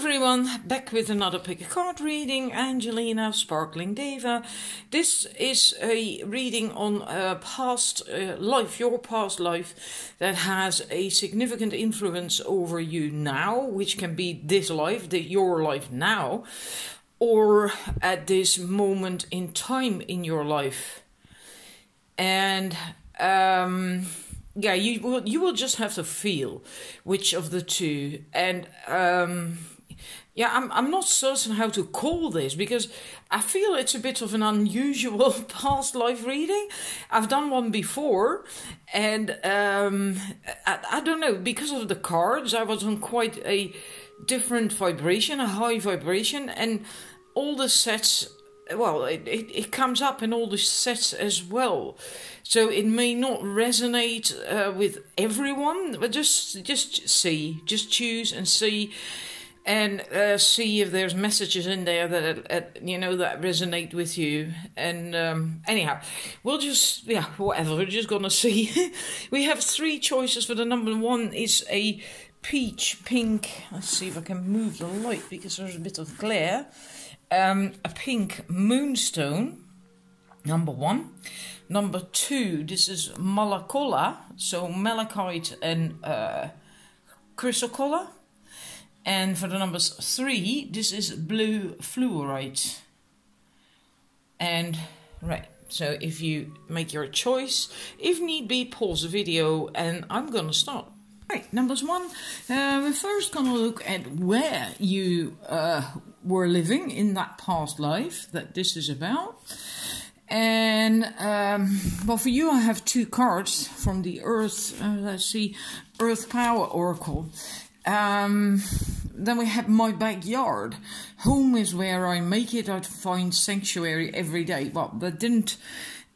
everyone, back with another pick a card reading. Angelina, Sparkling Deva. This is a reading on past life, your past life, that has a significant influence over you now, which can be this life, your life now, or at this moment in time in your life. And yeah, you will just have to feel which of the two. And yeah, I'm not certain how to call this, because I feel it's a bit of an unusual past life reading. I've done one before, and I don't know, because of the cards, I was on quite a different vibration, a high vibration, and all the sets, well, it comes up in all the sets as well. So it may not resonate with everyone, but just see, just choose and see, and see if there's messages in there that that resonate with you. And anyhow, we'll just, yeah, whatever, we're just gonna see. We have three choices. For the number one is a peach pink. Let's see if I can move the light because there's a bit of glare. A pink moonstone, number one. Number two, this is malakola, so malachite and chrysocolla. And for the numbers three, this is blue fluorite. And right, so if you make your choice, if need be, pause the video and I'm gonna start. Right, numbers one, we're first gonna look at where you were living in that past life that this is about. And well, for you I have two cards from the Earth, let's see, Earth Power Oracle. Then we have my backyard. Home is where I make it. I find sanctuary every day. Well, that didn't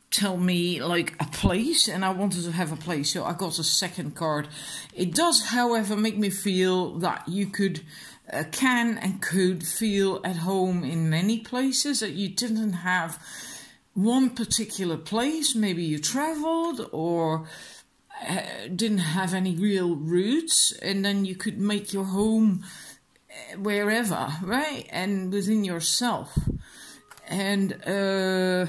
tell me like a place, and I wanted to have a place, so I got a second card. It does, however, make me feel that you could can and could feel at home in many places, that you didn't have one particular place. Maybe you traveled or didn't have any real roots, and then you could make your home wherever, right? And within yourself. And the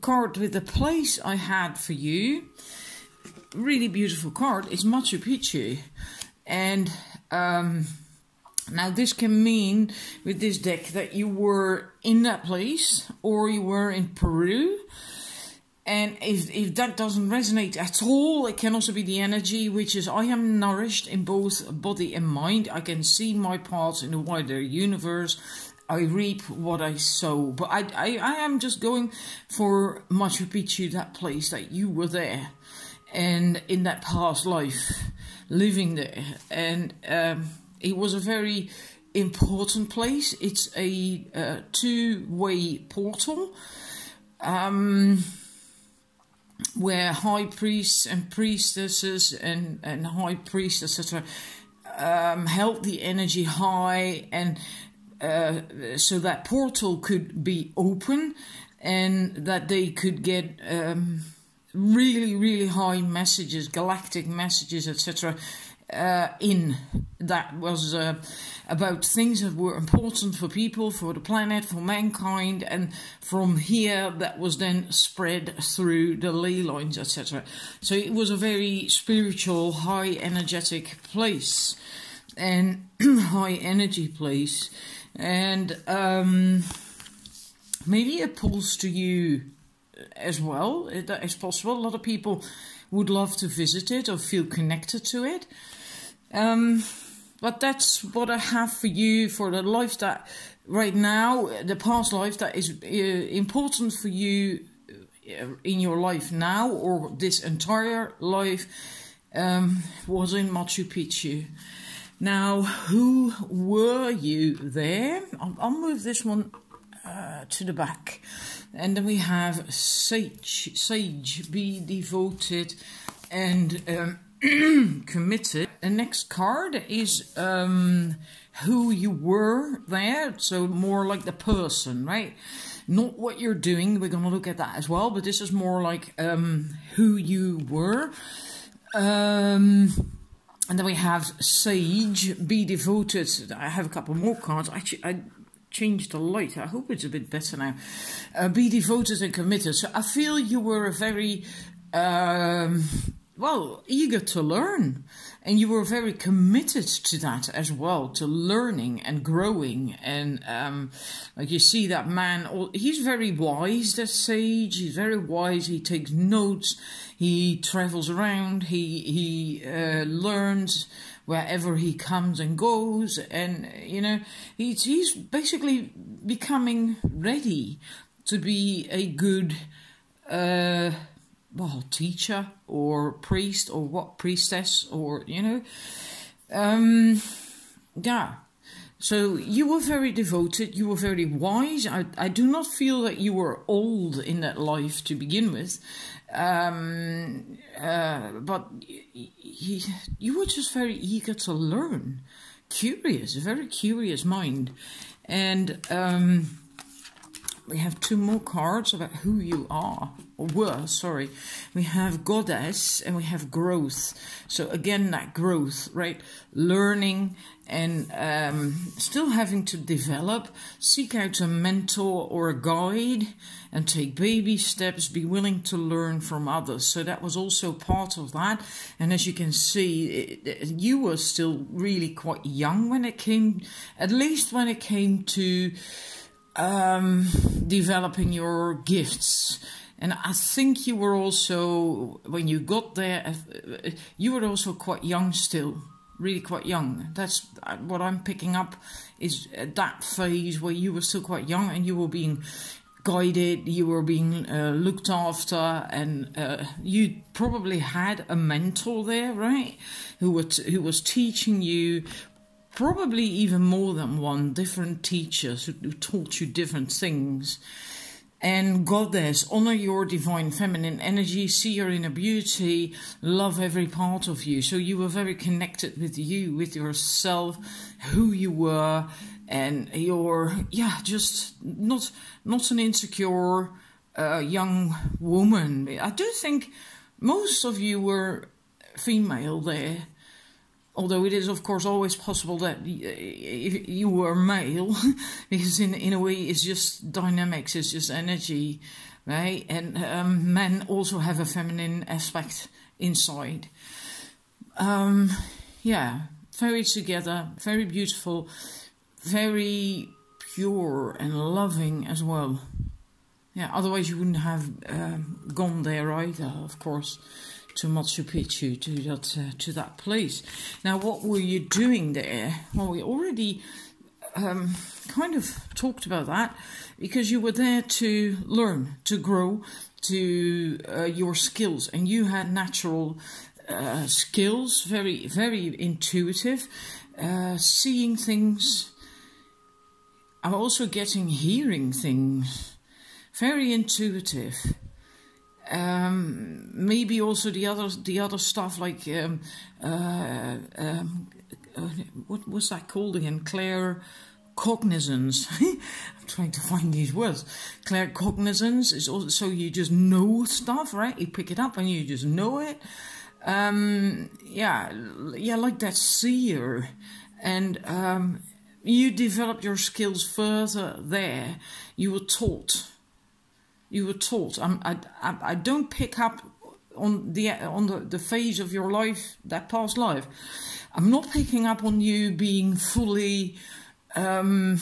card with the place I had for you, really beautiful card, is Machu Picchu. And now this can mean with this deck that you were in that place or you were in Peru. And if that doesn't resonate at all, it can also be the energy, which is I am nourished in both body and mind. I can see my parts in the wider universe. I reap what I sow. But I am just going for Machu Picchu, that place that you were there. And in that past life, living there. And it was a very important place. It's a two-way portal. Where high priests and priestesses and high priests, etc., held the energy high, and so that portal could be open and that they could get really, really high messages, galactic messages, etc., in that was about things that were important for people, for the planet, for mankind, and from here that was then spread through the ley lines, etc. So it was a very spiritual, high energetic place and high energy place, and maybe it pulls to you as well. That is possible. A lot of people would love to visit it or feel connected to it. But that's what I have for you for the life that right now, the past life that is important for you in your life now, or this entire life, was in Machu Picchu. Now, who were you there? I'll move this one to the back. And then we have sage, be devoted and committed. The next card is who you were there, so more like the person, right? Not what you're doing. We're going to look at that as well, but this is more like who you were. And then we have Sage, be devoted. I have a couple more cards. Actually, I changed the light. I hope it's a bit better now. Be devoted and committed. So I feel you were a very, well, eager to learn. And you were very committed to that as well, to learning and growing. And like you see that man, he's very wise, that Sage. He's very wise. He takes notes. He travels around. He learns wherever he comes and goes. And, you know, he's basically becoming ready to be a good well, teacher or priest or what, priestess, or, you know, yeah. So you were very devoted, you were very wise. I do not feel that you were old in that life to begin with, but you were just very eager to learn, curious, a very curious mind. And we have two more cards about who you are, or were, sorry. We have Goddess and we have growth. So again, that growth, right? Learning and still having to develop. Seek out a mentor or a guide and take baby steps. Be willing to learn from others. So that was also part of that. And as you can see, you were still really quite young when it came, at least when it came to developing your gifts. And I think you were also, when you got there, you were also quite young still, really quite young. That's what I'm picking up, is that phase where you were still quite young and you were being guided, you were being looked after, and you probably had a mentor there, right, who was teaching you. Probably even more than one, different teachers who taught you different things. And Goddess, honor your divine feminine energy, see your inner beauty, love every part of you. So you were very connected with you, with yourself, who you were, and you're, yeah, just not an insecure young woman. I do think most of you were female there. Although it is, of course, always possible that if you were male, because in a way it's just dynamics, it's just energy, right? And men also have a feminine aspect inside. Yeah, very together, very beautiful, very pure and loving as well. Yeah, otherwise you wouldn't have gone there either, of course, to Machu Picchu, to that place. Now, what were you doing there? Well, we already kind of talked about that, because you were there to learn, to grow, to your skills, and you had natural skills, very, very intuitive, seeing things. I'm also getting hearing things, very intuitive. Maybe also the other stuff, like what was that called again? Claircognizance. I'm trying to find these words. Claircognizance is also, so you just know stuff, right? You pick it up and you just know it. Yeah, like that seer. And you developed your skills further there. You were taught. You were taught. I don't pick up on the phase of your life, that past life. I'm not picking up on you being fully grown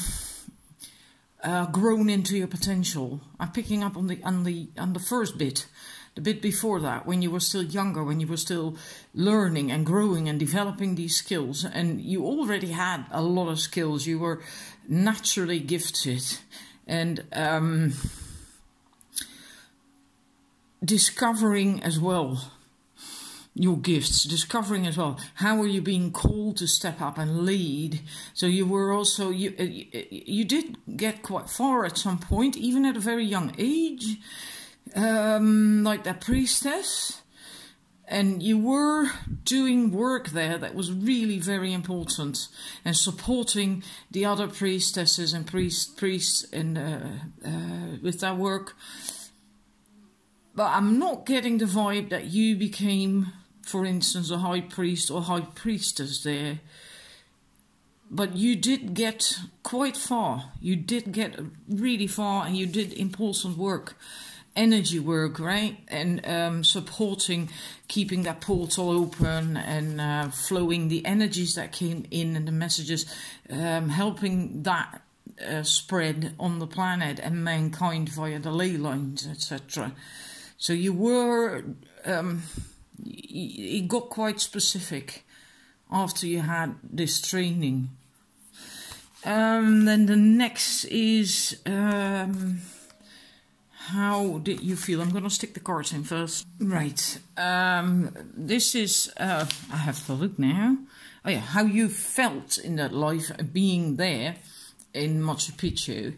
into your potential. I'm picking up on the first bit, the bit before that, when you were still younger, when you were still learning and growing and developing these skills, and you already had a lot of skills. You were naturally gifted, and discovering as well your gifts, discovering as well how are you being called to step up and lead. So you were also, you did get quite far at some point, even at a very young age, like that priestess, and you were doing work there that was really very important, and supporting the other priestesses and priests and with that work. But I'm not getting the vibe that you became for instance, a high priest or high priestess there. But you did get quite far. You did get really far, and you did important work, energy work, right? And supporting, keeping that portal open and flowing the energies that came in and the messages, helping that spread on the planet and mankind via the ley lines, etc. So you were, it got quite specific after you had this training. Then the next is, how did you feel? I'm going to stick the cards in first. Right. This is, I have to look now. Oh yeah, how you felt in that life being there in Machu Picchu.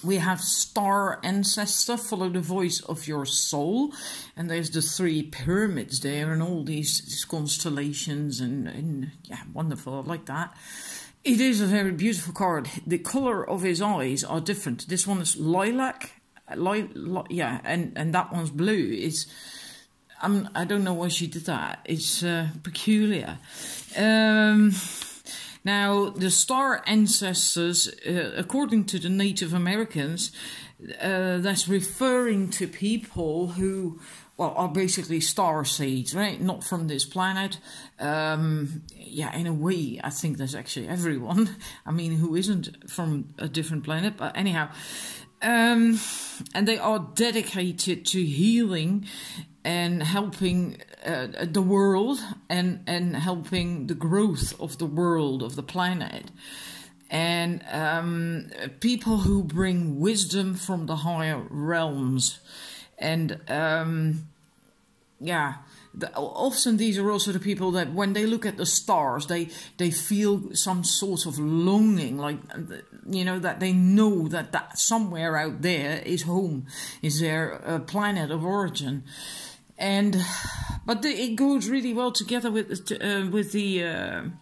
We have star ancestor, follow the voice of your soul. And there's the 3 pyramids there and all these constellations and yeah, wonderful, I like that. It is a very beautiful card. The color of his eyes are different. This one is lilac, yeah, and that one's blue. It's, I don't know why she did that. It's peculiar. Now, the star ancestors, according to the Native Americans, that's referring to people who, well, are basically star seeds, right? Not from this planet. Yeah, in a way, I think that's actually everyone. I mean, who isn't from a different planet? But anyhow, and they are dedicated to healing and helping the world and helping the growth of the world, of the planet. And people who bring wisdom from the higher realms. And yeah, often these are also the people that when they look at the stars, they feel some sort of longing, like, you know, that they know that somewhere out there is home, is their planet of origin. And but it goes really well together with the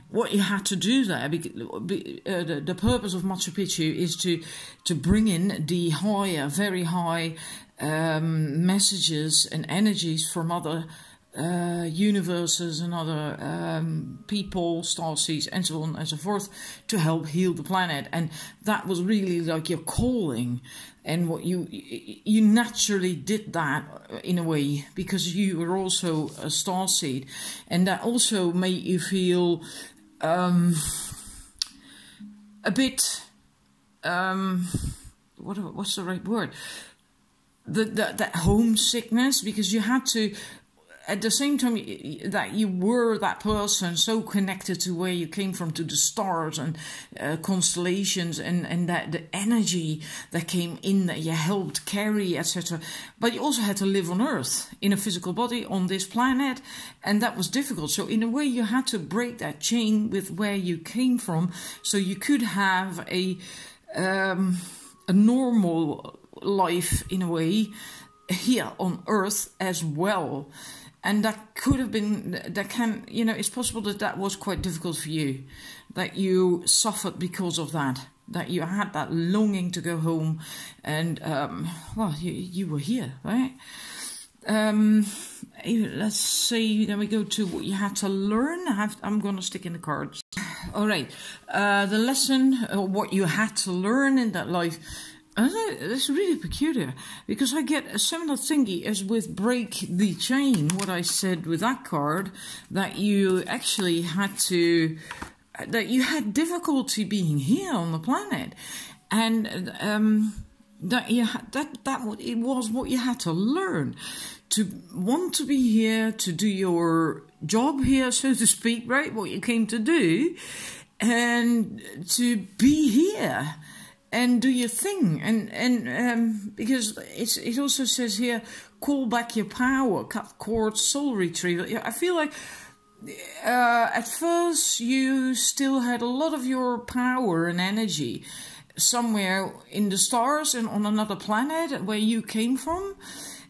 what you had to do there. The purpose of Machu Picchu is to bring in the higher, very high messages and energies from other universes and other people, starseeds, and so on and so forth, to help heal the planet. And that was really like your calling, and what you naturally did that in a way because you were also a starseed, and that also made you feel a bit what's the right word? That homesickness, because you had to, at the same time that you were that person so connected to where you came from, to the stars and constellations and that the energy that came in that you helped carry, etc. But you also had to live on Earth in a physical body on this planet, and that was difficult. So in a way you had to break that chain with where you came from, so you could have a normal life in a way here on Earth as well. And that could have been, you know, it's possible that was quite difficult for you, that you suffered because of that you had that longing to go home, and well, you were here, right? Let's see, then we go to what you had to learn. I'm going to stick in the cards. All right, the lesson, what you had to learn in that life. That's really peculiar, because I get a similar thingy as with break the chain, what I said with that card, that you actually had to, that you had difficulty being here on the planet, and that you had, it was what you had to learn, to want to be here, to do your job here, so to speak, right, what you came to do, and to be here and do your thing, and because it also says here, call back your power, cut cords, soul retrieval. I feel like at first you still had a lot of your power and energy somewhere in the stars and on another planet where you came from,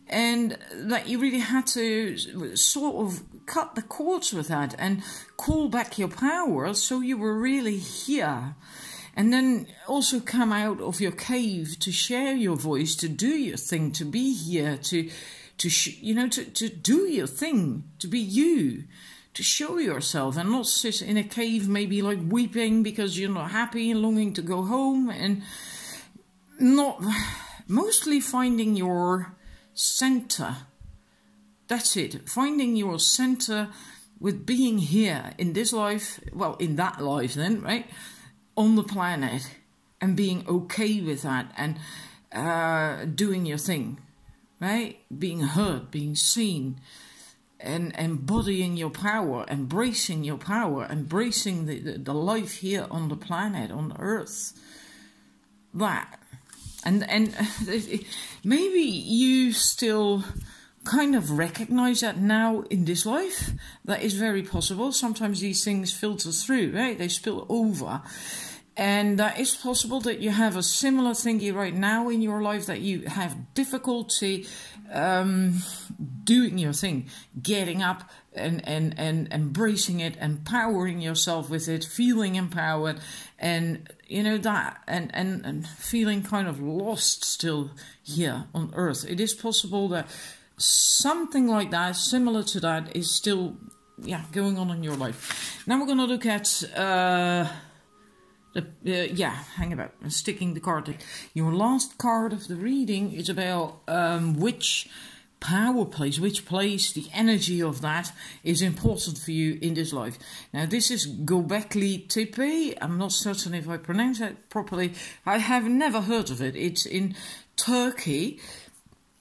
and that you really had to sort of cut the cords with that and call back your power, so you were really here. And then also come out of your cave to share your voice, to do your thing, to be here, to to do your thing, to be you, to show yourself, and not sit in a cave maybe like weeping because you're not happy and longing to go home, and not mostly finding your center. That's it, finding your center with being here in this life, well, in that life then, right, on the planet, and being okay with that, and doing your thing, right, being heard, being seen, and embodying your power, embracing your power, embracing the life here on the planet, on Earth. That. And maybe you still kind of recognize that now in this life. That is very possible. Sometimes these things filter through, right? They spill over. And it's possible that you have a similar thingy right now in your life, that you have difficulty doing your thing, getting up and embracing it, empowering yourself with it, feeling empowered, and that, and feeling kind of lost still here on Earth. It is possible that something like that, similar to that, is still going on in your life. Now we're going to look at hang about, I'm sticking the card. Your last card of the reading is about which power place, which place, the energy of that is important for you in this life. Now this is Göbekli Tepe. I'm not certain if I pronounce that properly. I have never heard of it. It's in Turkey.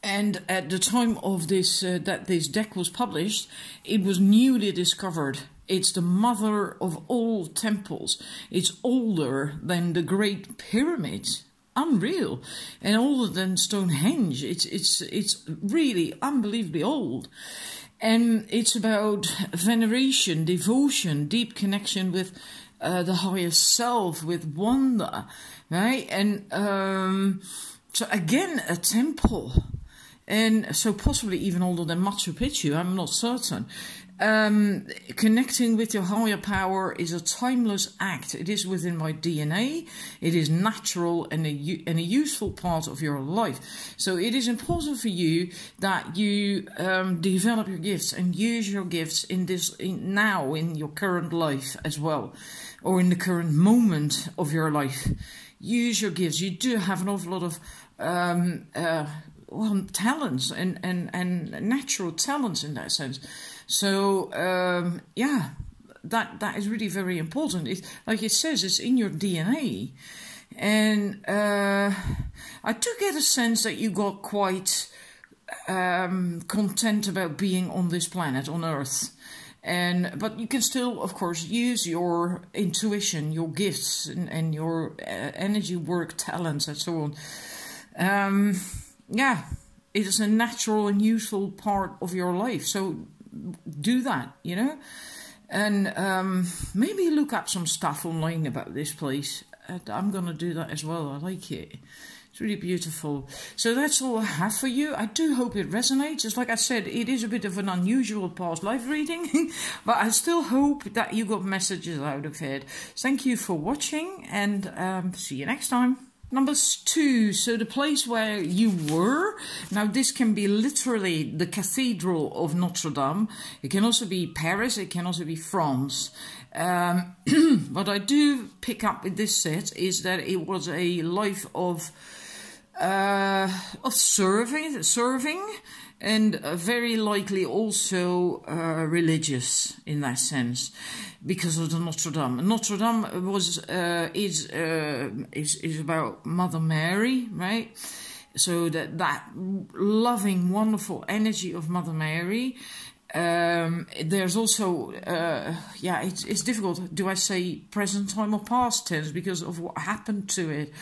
And at the time of this, that this deck was published, it was newly discovered. It's the mother of all temples. It's older than the Great Pyramid. Unreal. And older than Stonehenge. It's really unbelievably old. And it's about veneration, devotion, deep connection with the higher self, with wonder, right? And so again, a temple. And so possibly even older than Machu Picchu, I'm not certain. Connecting with your higher power is a timeless act. It is within my DNA. It is natural and a useful part of your life. So it is important for you that you develop your gifts and use your gifts now in your current life as well, or in the current moment of your life. Use your gifts. You do have an awful lot of talents and natural talents in that sense. So that is really very important. Like it says, it's in your DNA. And I do get a sense that you got quite content about being on this planet, on Earth. But you can still, of course, use your intuition, your gifts, and your energy work talents and so on. It is a natural and useful part of your life. So do that, and maybe look up some stuff online about this place. I'm going to do that as well. I like it. It's really beautiful. So that's all I have for you. I do hope it resonates. It's like I said, it is a bit of an unusual past life reading, but I still hope that you got messages out of it. Thank you for watching, and see you next time. Number 2, so the place where you were. Now this can be literally the Cathedral of Notre Dame. It can also be Paris, it can also be France. What I do pick up with this set is that it was a life of serving, and very likely also religious in that sense, because of the Notre Dame. Notre Dame is about Mother Mary, right? So that loving, wonderful energy of Mother Mary. There's also it's difficult. Do I say present time or past tense because of what happened to it?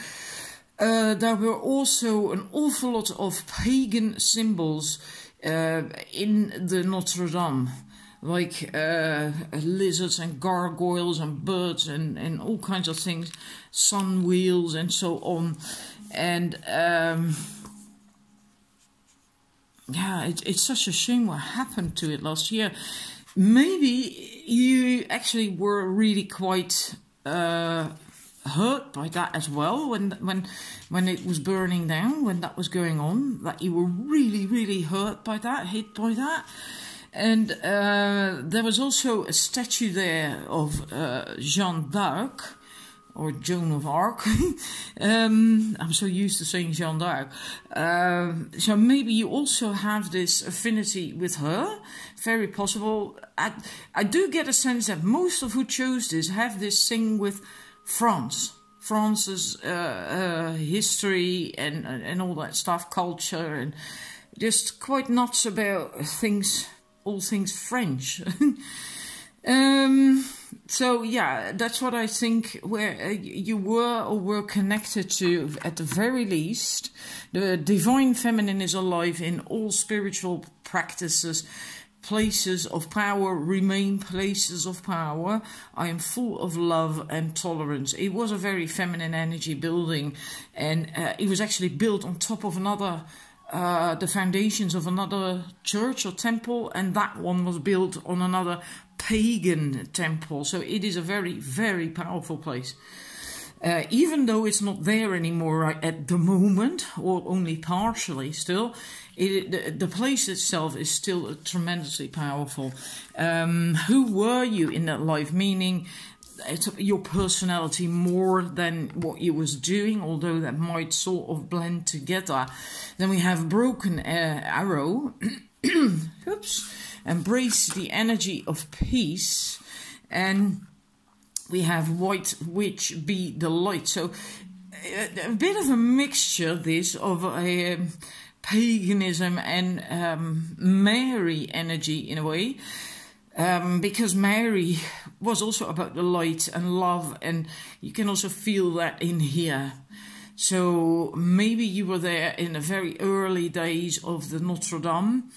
There were also an awful lot of pagan symbols in the Notre Dame, like lizards and gargoyles and birds and all kinds of things, sun wheels and so on. And it's such a shame what happened to it last year. Maybe you actually were really quite hurt by that as well when it was burning down, when that was going on, that you were really, really hurt by that, hit by that. And there was also a statue there of Jeanne d'Arc, or Joan of Arc. I'm so used to saying Jeanne d'Arc. So maybe you also have this affinity with her. Very possible. I do get a sense that most of who chose this have this thing with France. France's history and all that stuff, culture, and just quite nuts about things, all things French. So yeah, that's what I think, where you were or were connected to, at the very least. The divine feminine is alive in all spiritual practices. Places of power remain places of power. I am full of love and tolerance. It was a very feminine energy building, and it was actually built on top of another, the foundations of another church or temple, and that one was built on another pagan temple. So it is a very, very powerful place. Even though it's not there anymore at the moment, or only partially still, the place itself is still tremendously powerful. Who were you in that life? Meaning it's your personality more than what you was doing, although that might sort of blend together. Then we have broken arrow. Oops. Embrace the energy of peace. And we have white witch, be the light. So a bit of a mixture, this, of paganism and Mary energy in a way. Because Mary was also about the light and love, and you can also feel that in here. So maybe you were there in the very early days of the Notre Dame,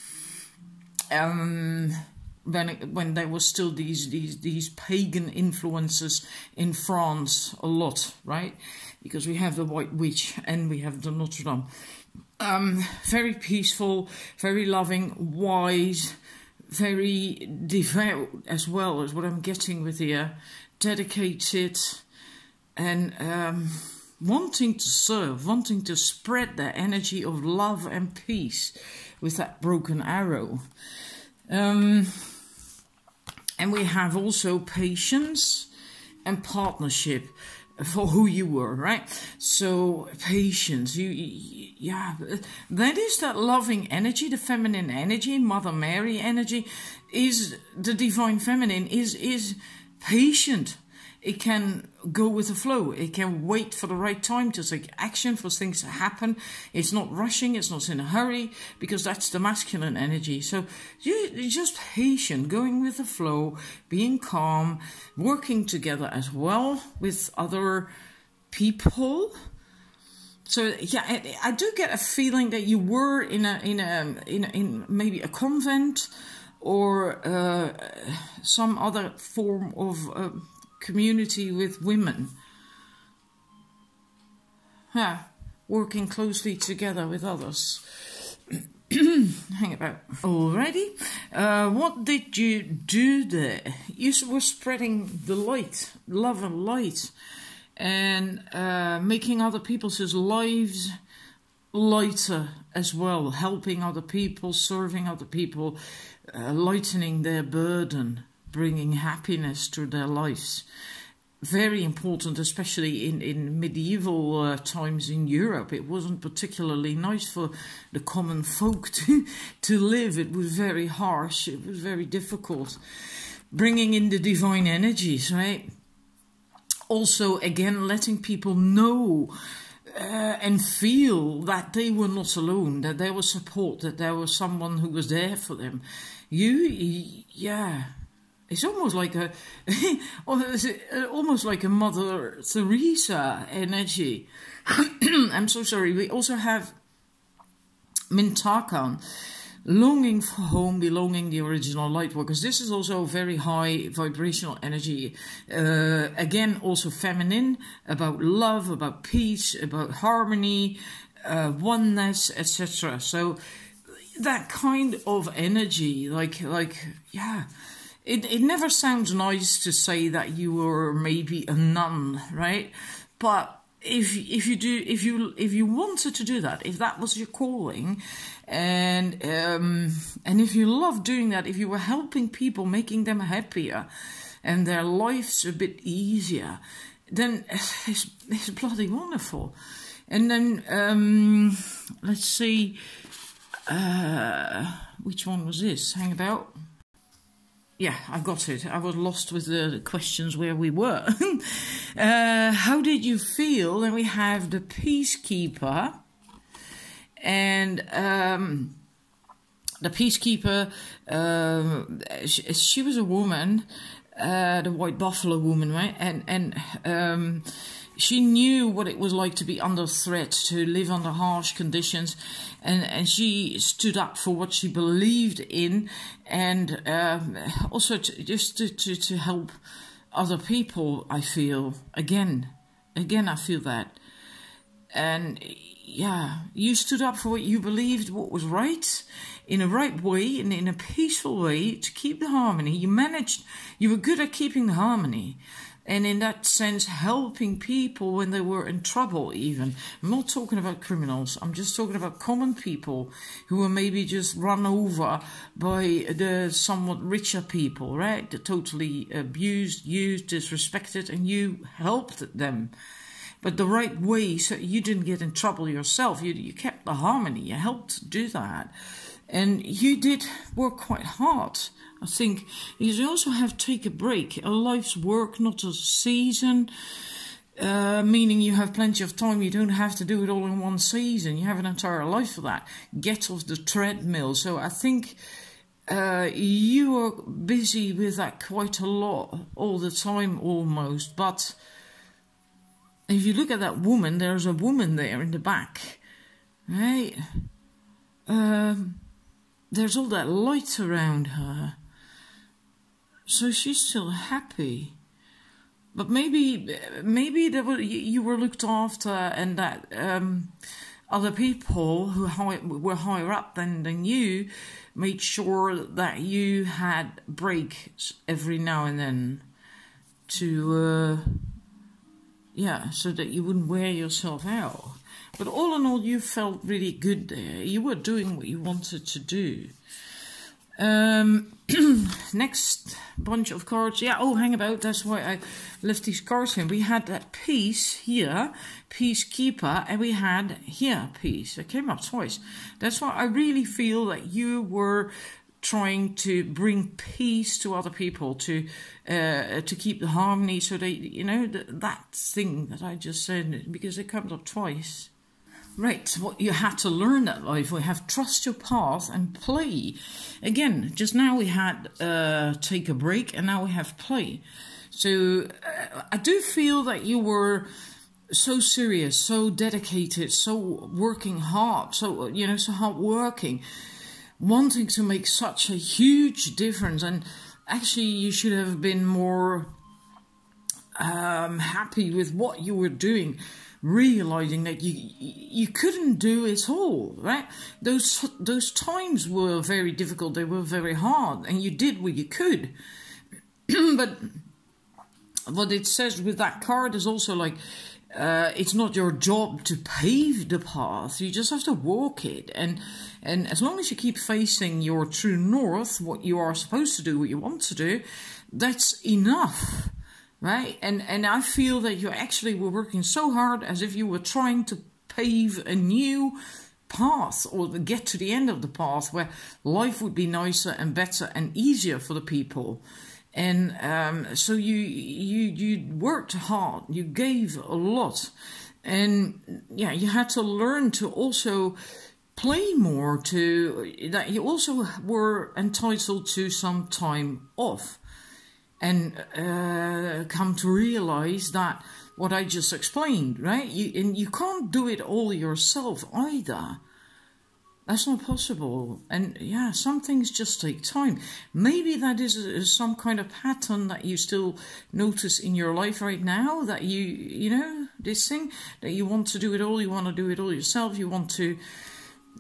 when there was still these pagan influences in France a lot, right? Because we have the White Witch and we have the Notre Dame. Very peaceful, very loving, wise, very devout as well, is what I'm getting with here. Dedicated and wanting to serve, wanting to spread the energy of love and peace with that broken arrow. And we have also patience and partnership for who you were, right? So patience, yeah, that is that loving energy, the feminine energy, Mother Mary energy, is the divine feminine, is patient. It can go with the flow. It can wait for the right time to take action, for things to happen. It's not rushing. It's not in a hurry, because that's the masculine energy. So you're just patient, going with the flow, being calm, working together as well with other people. So yeah, I do get a feeling that you were in maybe a convent or some other form of community with women. Working closely together with others. Hang about. Alrighty. What did you do there? You were spreading the light, love and light, and making other people's lives lighter as well, helping other people, serving other people, lightening their burden, bringing happiness to their lives. Very important, especially in medieval times in Europe. It wasn't particularly nice for the common folk to live. It was very harsh. It was very difficult. Bringing in the divine energies, right? Also, again, letting people know and feel that they were not alone, that there was support, that there was someone who was there for them. Yeah. It's almost like almost like a Mother Teresa energy. I'm so sorry. We also have Mintakan, longing for home, belonging, the original Lightworkers. This is also very high vibrational energy. Again, also feminine, about love, about peace, about harmony, oneness, etc. So that kind of energy, like yeah. it never sounds nice to say that you were maybe a nun, right? But if you wanted to do that, if that was your calling, and if you love doing that, if you were helping people, making them happier, and their lives a bit easier, then it's bloody wonderful. And then let's see, which one was this? Hang about. Yeah, I got it. I was lost with the questions where we were. How did you feel? Then we have the peacekeeper. And the peacekeeper, she was a woman, the white buffalo woman, right? And she knew what it was like to be under threat, to live under harsh conditions, and she stood up for what she believed in, and also to help other people. I feel again, I feel that, and yeah, you stood up for what you believed, what was right, in a right way, and in a peaceful way, to keep the harmony. You were good at keeping the harmony. And in that sense, helping people when they were in trouble even. I'm not talking about criminals. I'm just talking about common people who were maybe just run over by the somewhat richer people, right? They're totally abused, used, disrespected, and you helped them. But the right way, so you didn't get in trouble yourself. You kept the harmony. You helped do that. And you did work quite hard, I think, because you also have to take a break. A life's work, not a season, meaning you have plenty of time. You don't have to do it all in one season. You have an entire life for that. Get off the treadmill. So I think you are busy with that quite a lot, all the time almost. But if you look at that woman, there's a woman there in the back, right? There's all that light around her. So she's still happy. But maybe you were looked after, and that other people who were higher up than you made sure that you had breaks every now and then to, so that you wouldn't wear yourself out. But all in all, you felt really good there. You were doing what you wanted to do. Next bunch of cards. Yeah, oh, hang about. That's why I left these cards in. We had that peace here, peacekeeper, and we had here, peace. It came up twice. That's why I really feel that you were trying to bring peace to other people, to keep the harmony, so they, that thing that I just said, because it comes up twice. Right, what you had to learn that life. We have trust your path and play. Again, just now we had take a break, and now we have play. So I do feel that you were so serious, so dedicated, so working hard, so hard working, wanting to make such a huge difference. And actually, you should have been more happy with what you were doing, realizing that you couldn't do it all, right? Those times were very difficult. They were very hard, and you did what you could. But what it says with that card is also like, it's not your job to pave the path. You just have to walk it, and as long as you keep facing your true north, what you are supposed to do, what you want to do, that's enough. Right? And I feel that you actually were working so hard as if you were trying to pave a new path, or get to the end of the path where life would be nicer and better and easier for the people. And so you worked hard, you gave a lot. And yeah, you had to learn to also play more, that you also were entitled to some time off. And come to realize that what I just explained, right? You can't do it all yourself either. That's not possible. And yeah, some things just take time. Maybe that is some kind of pattern that you still notice in your life right now, that this thing, that you want to do it all, you want to do it all yourself, you want to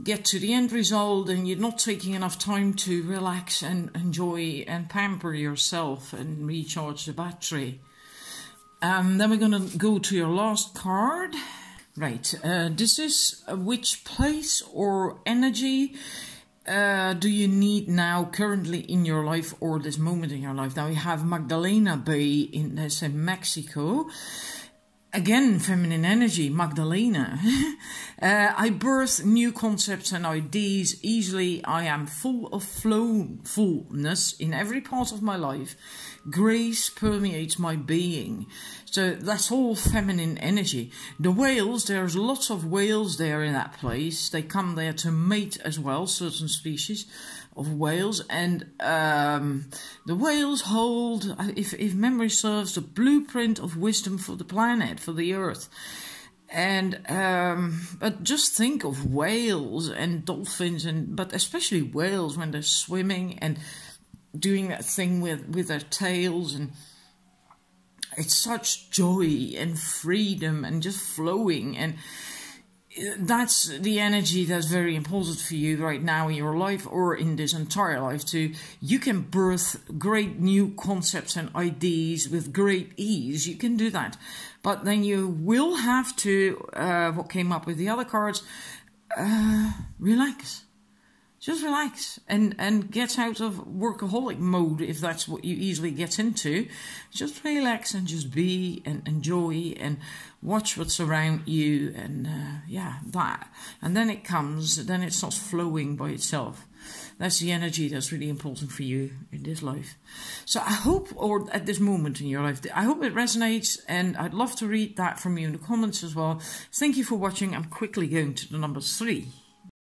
get to the end result and you're not taking enough time to relax and enjoy and pamper yourself and recharge the battery. Then we're going to go to your last card. Right, this is which place or energy do you need now currently in your life or this moment in your life? Now we have Magdalena Bay in Mexico. Again, feminine energy, Magdalena. I birth new concepts and ideas easily. I am full of fullness in every part of my life. Grace permeates my being. So that's all feminine energy. The whales, there's lots of whales there in that place. They come there to mate as well, certain species of whales. And the whales hold, if memory serves, the blueprint of wisdom for the planet, for the earth. And but just think of whales and dolphins, but especially whales when they're swimming and doing that thing with their tails, and it's such joy and freedom and just flowing, and that's the energy that's very important for you right now in your life or in this entire life too. You can birth great new concepts and ideas with great ease. You can do that, but then you will have to, what came up with the other cards, relax. Just relax and get out of workaholic mode if that's what you easily get into. Just relax and just be and enjoy and watch what's around you, and yeah, that. And then it comes, then it starts flowing by itself. That's the energy that's really important for you in this life. So I hope, or at this moment in your life, I hope it resonates, and I'd love to read that from you in the comments as well. Thank you for watching. I'm quickly going to the number 3.